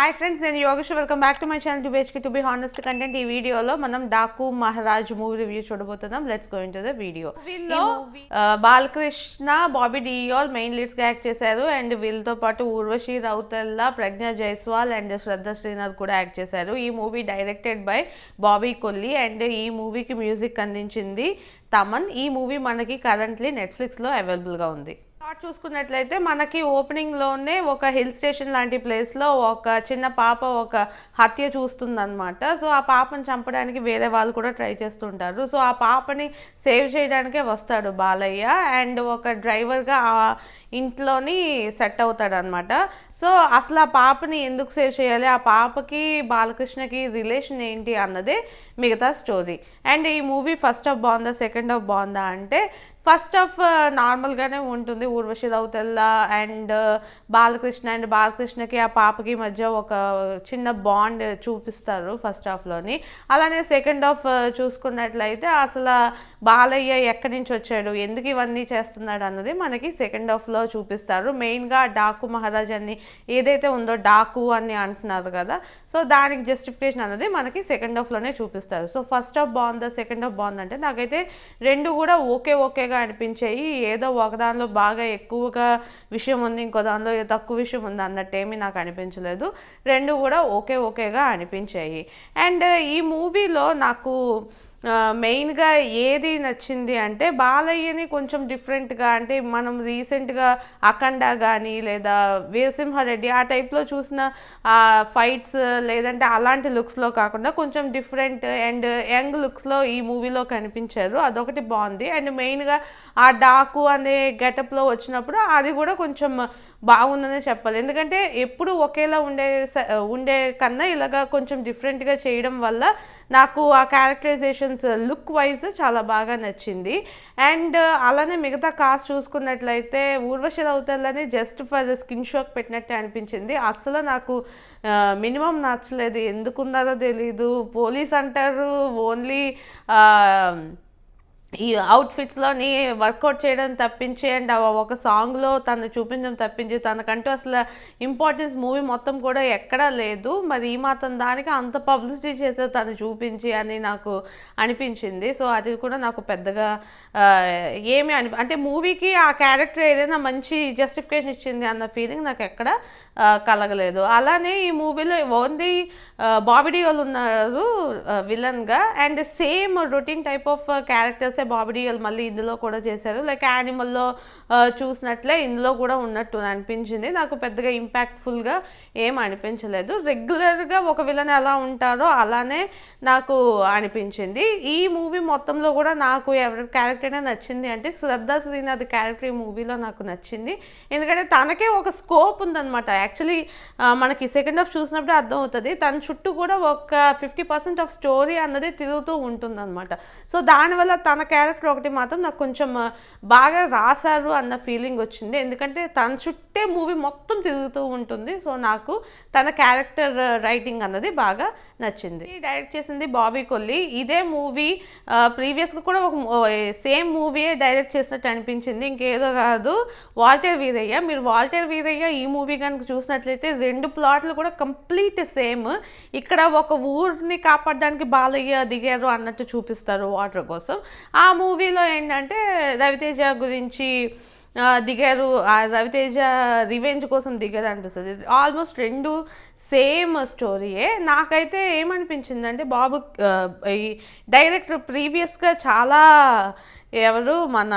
Hi friends, నేను Yogesh. Welcome back to my channel to be honest content. ఈ వీడియోలో మనం డాకు మహారాజ్ మూవీ రివ్యూ చూడబోతున్నాం. Let's go into the video. వీళ్ళలో బాలకృష్ణ, బాబీ డియోల్ మెయిన్ లీడ్స్ గా యాక్ట్ చేశారు. అండ్ వీళ్ళతో పాటు ఊర్వశి రౌతెల్లా, ప్రజ్ఞా జైస్వాల్ అండ్ శ్రద్ధ శ్రీనాథ్ కూడా యాక్ట్ చేశారు. ఈ movie directed by Bobby Kolli and ఈ మూవీకి మ్యూజిక్ అందించింది తమన్. ఈ మూవీ మనకి కరెంట్లీ నెట్ఫ్లిక్స్లో అవైలబుల్గా ఉంది. చూసుకున్నట్లయితే మనకి ఓపెనింగ్లోనే ఒక హిల్ స్టేషన్ లాంటి ప్లేస్లో ఒక చిన్న పాప ఒక హత్య చూస్తుందన్నమాట. సో ఆ పాపని చంపడానికి వేరే వాళ్ళు కూడా ట్రై చేస్తుంటారు. సో ఆ పాపని సేవ్ చేయడానికే వస్తాడు బాలయ్య అండ్ ఒక డ్రైవర్గా ఆ ఇంట్లోని సెట్ అవుతాడనమాట. సో అసలు ఆ పాపని ఎందుకు సేవ్ చేయాలి, ఆ పాపకి బాలకృష్ణకి రిలేషన్ ఏంటి అన్నదే మిగతా స్టోరీ. అండ్ ఈ మూవీ ఫస్ట్ హాఫ్ బాగుందా, సెకండ్ హాఫ్ బాగుందా అంటే ఫస్ట్ హాఫ్ నార్మల్గానే ఉంటుంది. ఊర్వశి రౌతెల్లా అండ్ బాలకృష్ణకి ఆ పాపకి మధ్య ఒక చిన్న బాండ్ చూపిస్తారు ఫస్ట్ హాఫ్లోని. అలానే సెకండ్ హాఫ్ చూసుకున్నట్లయితే అసలు బాలయ్య ఎక్కడి నుంచి వచ్చాడు, ఎందుకు ఇవన్నీ చేస్తున్నాడు అన్నది మనకి సెకండ్ హాఫ్లో చూపిస్తారు. మెయిన్గా డాకు మహారాజ్ అని ఏదైతే ఉందో డాకు అని అంటున్నారు కదా, సో దానికి జస్టిఫికేషన్ అన్నది మనకి సెకండ్ హాఫ్లోనే చూపిస్తారు. సో ఫస్ట్ హాఫ్ బాగుందా, సెకండ్ హాఫ్ బాగుందంటే నాకైతే రెండు కూడా ఓకేగా అనిపించాయి. ఏదో ఒక దానిలో బాగా ఎక్కువగా విషయం ఉంది, ఇంకో దానిలో తక్కువ విషయం ఉంది అన్నట్టేమీ నాకు అనిపించలేదు. రెండు కూడా ఓకేగా అనిపించాయి. అండ్ ఈ మూవీలో నాకు మెయిన్గా ఏది నచ్చింది అంటే బాలయ్యని కొంచెం డిఫరెంట్గా, అంటే మనం రీసెంట్గా అఖండ కానీ లేదా వీరసింహారెడ్డి ఆ టైప్లో చూసిన ఫైట్స్ లేదంటే అలాంటి లుక్స్లో కాకుండా కొంచెం డిఫరెంట్ అండ్ యంగ్ లుక్స్లో ఈ మూవీలో కనిపించారు. అదొకటి బాగుంది. అండ్ మెయిన్గా ఆ డాకు అనే గెటప్లో వచ్చినప్పుడు అది కూడా కొంచెం బాగుందనే చెప్పాలి. ఎందుకంటే ఎప్పుడు ఒకేలా ఉండే కన్నా ఇలాగా కొంచెం డిఫరెంట్గా చేయడం వల్ల నాకు ఆ క్యారెక్టరైజేషన్స్ లుక్ వైజ్ చాలా బాగా నచ్చింది. అండ్ అలానే మిగతా కాస్ట్ చూసుకున్నట్లయితే ఊర్వశి రౌతెల్లాని జస్ట్ ఫర్ స్కిన్ షాక్ పెట్టినట్టే అనిపించింది. అసలు నాకు మినిమం నచ్చలేదు. ఎందుకున్నారో తెలీదు. పోలీస్ అంటారు, ఓన్లీ ఈ అవుట్ఫిట్స్లోని వర్కౌట్ చేయడం తప్పించి అండ్ ఒక సాంగ్లో తను చూపించడం తప్పించి తనకంటూ అసలు ఇంపార్టెన్స్ మూవీ మొత్తం కూడా ఎక్కడా లేదు. మరి ఈ మాత్రం దానికి అంత పబ్లిసిటీ చేసే తను చూపించి అని నాకు అనిపించింది. సో అది కూడా నాకు పెద్దగా ఏమి అంటే మూవీకి ఆ క్యారెక్టర్ ఏదైనా మంచి జస్టిఫికేషన్ ఇచ్చింది అన్న ఫీలింగ్ నాకు ఎక్కడ కలగలేదు. అలానే ఈ మూవీలో ఓన్లీ బాబీ డియోల్ ఉన్నారు విలన్గా and same routine type of characters Bobby Deol మళ్ళీ ఇందులో కూడా చేశారు. లైక్ యానిమల్లో చూసినట్లే ఇందులో కూడా ఉన్నట్టు అనిపించింది. నాకు పెద్దగా ఇంపాక్ట్ఫుల్గా ఏం అనిపించలేదు. రెగ్యులర్గా ఒక విలన్ ఎలా ఉంటారో అలానే నాకు అనిపించింది. ఈ మూవీ మొత్తంలో కూడా నాకు ఎవరి క్యారెక్టర్ అయినా నచ్చింది అంటే శ్రద్ధ శ్రీనాథ్ క్యారెక్టర్ ఈ మూవీలో నాకు నచ్చింది. ఎందుకంటే తనకే ఒక స్కోప్ ఉందన్నమాట. యాక్చువల్లీ మనకి సెకండ్ హాఫ్ చూసినప్పుడు అర్థమవుతుంది తన చుట్టూ కూడా ఒక 50% ఆఫ్ స్టోరీ అన్నది తిరుగుతూ ఉంటుందన్నమాట. సో దానివల్ల తన క్యారెక్టర్ ఒకటి మాత్రం నాకు కొంచెం బాగా రాశారు అన్న ఫీలింగ్ వచ్చింది. ఎందుకంటే తన చుట్టే మూవీ మొత్తం తిరుగుతూ ఉంటుంది. సో నాకు తన క్యారెక్టర్ రైటింగ్ అన్నది బాగా నచ్చింది. డైరెక్ట్ చేసింది బాబీ కొల్లి. ఇదే మూవీ ప్రీవియస్గా కూడా ఒక సేమ్ మూవీయే డైరెక్ట్ చేసినట్టు అనిపించింది, ఇంకేదో కాదు. వాల్టర్ వీరయ్య. మీరు వాల్టర్ వీరయ్య ఈ మూవీ కనుక చూసినట్లయితే రెండు ప్లాట్లు కూడా కంప్లీట్ సేమ్. ఇక్కడ ఒక ఊరిని కాపాడడానికి బాలయ్య దిగారు అన్నట్టు చూపిస్తారు వాటర్ కోసం. ఆ మూవీలో ఏంటంటే రవితేజ గురించి దిగారు, రవితేజ రివెంజ్ కోసం దిగారు అనిపిస్తుంది. ఆల్మోస్ట్ రెండు సేమ్ స్టోరీయే. నాకైతే ఏమనిపించిందంటే బాబు ఈ డైరెక్టర్ ప్రీవియస్గా చాలా మన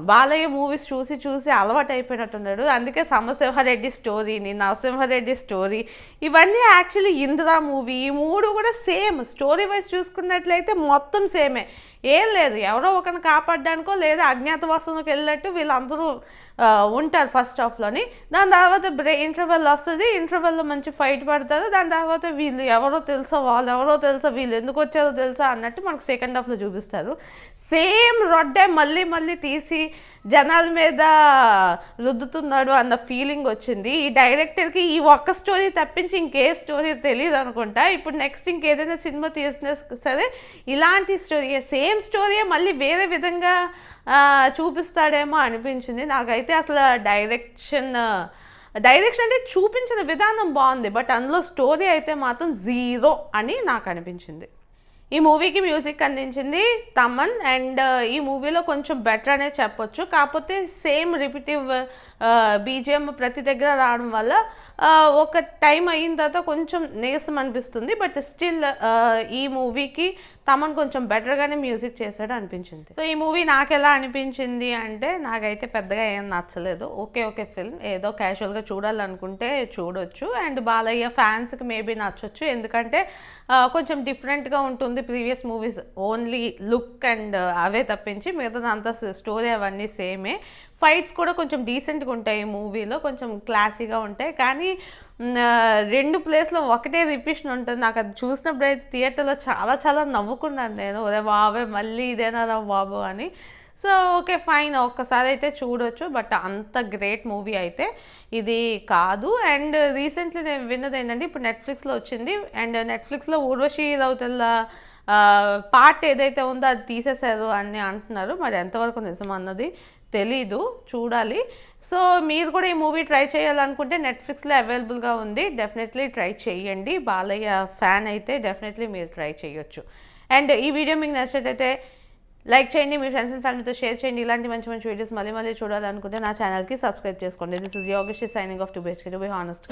బాలయ్య మూవీస్ చూసి అలవాటు అయిపోయినట్టున్నాడు. అందుకే సమరసింహారెడ్డి స్టోరీని, నరసింహారెడ్డి స్టోరీ ఇవన్నీ యాక్చువల్లీ ఇందిరా మూవీ ఈ మూడు కూడా సేమ్ స్టోరీ వైజ్ చూసుకున్నట్లయితే మొత్తం సేమే. ఏం లేదు, ఎవరో ఒకరిని కాపాడడానికో లేదా అజ్ఞాతవాసంలోకి వెళ్ళినట్టు వీళ్ళందరూ ఉంటారు ఫస్ట్ హాఫ్లోని. దాని తర్వాత ఇంటర్వెల్ వస్తుంది, ఇంటర్వెల్లో మంచి ఫైట్ పడతారు. దాని తర్వాత వీళ్ళు ఎవరో తెలుసా, వాళ్ళు ఎవరో తెలుసా, వీళ్ళు ఎందుకు వచ్చారో తెలుసా అన్నట్టు మనకు సెకండ్ హాఫ్లో చూపిస్తారు. సేమ్ రొడ్డే మళ్ళీ తీసి జనాల మీద రుద్దుతున్నాడు అన్న ఫీలింగ్ వచ్చింది. ఈ డైరెక్టర్కి ఈ ఒక్క స్టోరీ తప్పించి ఇంకే స్టోరీ తెలియదు అనుకుంటా. ఇప్పుడు నెక్స్ట్ ఇంకేదైనా సినిమా తీసినా సరే ఇలాంటి స్టోరీ సేమ్ స్టోరీ మళ్ళీ వేరే విధంగా చూపిస్తాడేమో అనిపించింది నాకైతే. అసలు డైరెక్షన్ డైరెక్షన్ అంటే చూపించిన విధానం బాగుంది, బట్ అందులో స్టోరీ అయితే మాత్రం జీరో అని నాకు అనిపించింది. ఈ మూవీకి మ్యూజిక్ అందించింది తమన్, అండ్ ఈ మూవీలో కొంచెం బెటర్ అనే చెప్పొచ్చు. కాకపోతే సేమ్ రిపిటివ్ బీజిఎం ప్రతి దగ్గర రావడం వల్ల ఒక టైం అయిన తర్వాత కొంచెం నీరసం అనిపిస్తుంది. బట్ స్టిల్ ఈ మూవీకి తమన్ కొంచెం బెటర్గానే మ్యూజిక్ చేశాడు అనిపించింది. సో ఈ మూవీ నాకు ఎలా అనిపించింది అంటే, నాకైతే పెద్దగా ఏం నచ్చలేదు. ఓకే ఫిల్మ్, ఏదో క్యాజువల్గా చూడాలనుకుంటే చూడొచ్చు. అండ్ బాలయ్య ఫ్యాన్స్కి మేబీ నచ్చొచ్చు, ఎందుకంటే కొంచెం డిఫరెంట్గా ఉంటుంది previous movies. Only look and అవే తప్పించి మిగతాదంతా స్టోరీ అవన్నీ సేమే. ఫైట్స్ కూడా కొంచెం డీసెంట్గా ఉంటాయి ఈ మూవీలో, కొంచెం క్లాసీగా ఉంటాయి. కానీ 2 ప్లేస్లో ఒకటే రిపీషన్ ఉంటుంది. నాకు అది చూసినప్పుడు అయితే థియేటర్లో చాలా నవ్వుకున్నాను నేను, ఒరే బాబే మళ్ళీ ఇదేనా రా బాబు అని. సో ఓకే ఫైన్, ఒక్కసారి అయితే చూడొచ్చు, బట్ అంత గ్రేట్ మూవీ అయితే ఇది కాదు. అండ్ రీసెంట్లీ నేను విన్నది ఏంటంటే, ఇప్పుడు నెట్ఫ్లిక్స్లో వచ్చింది, అండ్ నెట్ఫ్లిక్స్లో ఊర్వశి రౌతెల్ల పార్ట్ ఏదైతే ఉందో అది తీసేశారు అని అంటున్నారు. మరి ఎంతవరకు నిజం అన్నది తెలీదు, చూడాలి. సో మీరు కూడా ఈ మూవీ ట్రై చేయాలనుకుంటే నెట్ఫ్లిక్స్లో అవైలబుల్గా ఉంది, డెఫినెట్లీ ట్రై చేయండి. బాలయ్య ఫ్యాన్ అయితే డెఫినెట్లీ మీరు ట్రై చేయొచ్చు. అండ్ ఈ వీడియో మీకు నచ్చినట్టయితే లైక్ చేయండి, మీ ఫ్రెండ్స్ అండ్ ఫ్యామిలీతో షేర్ చేయండి. ఇలాంటి మంచి వీడియోస్ మళ్ళీ చూడాలనుకుంటే నా ఛానల్కి సబ్స్క్రైబ్ చేసుకోండి. This is Yogesh signing off to be honest.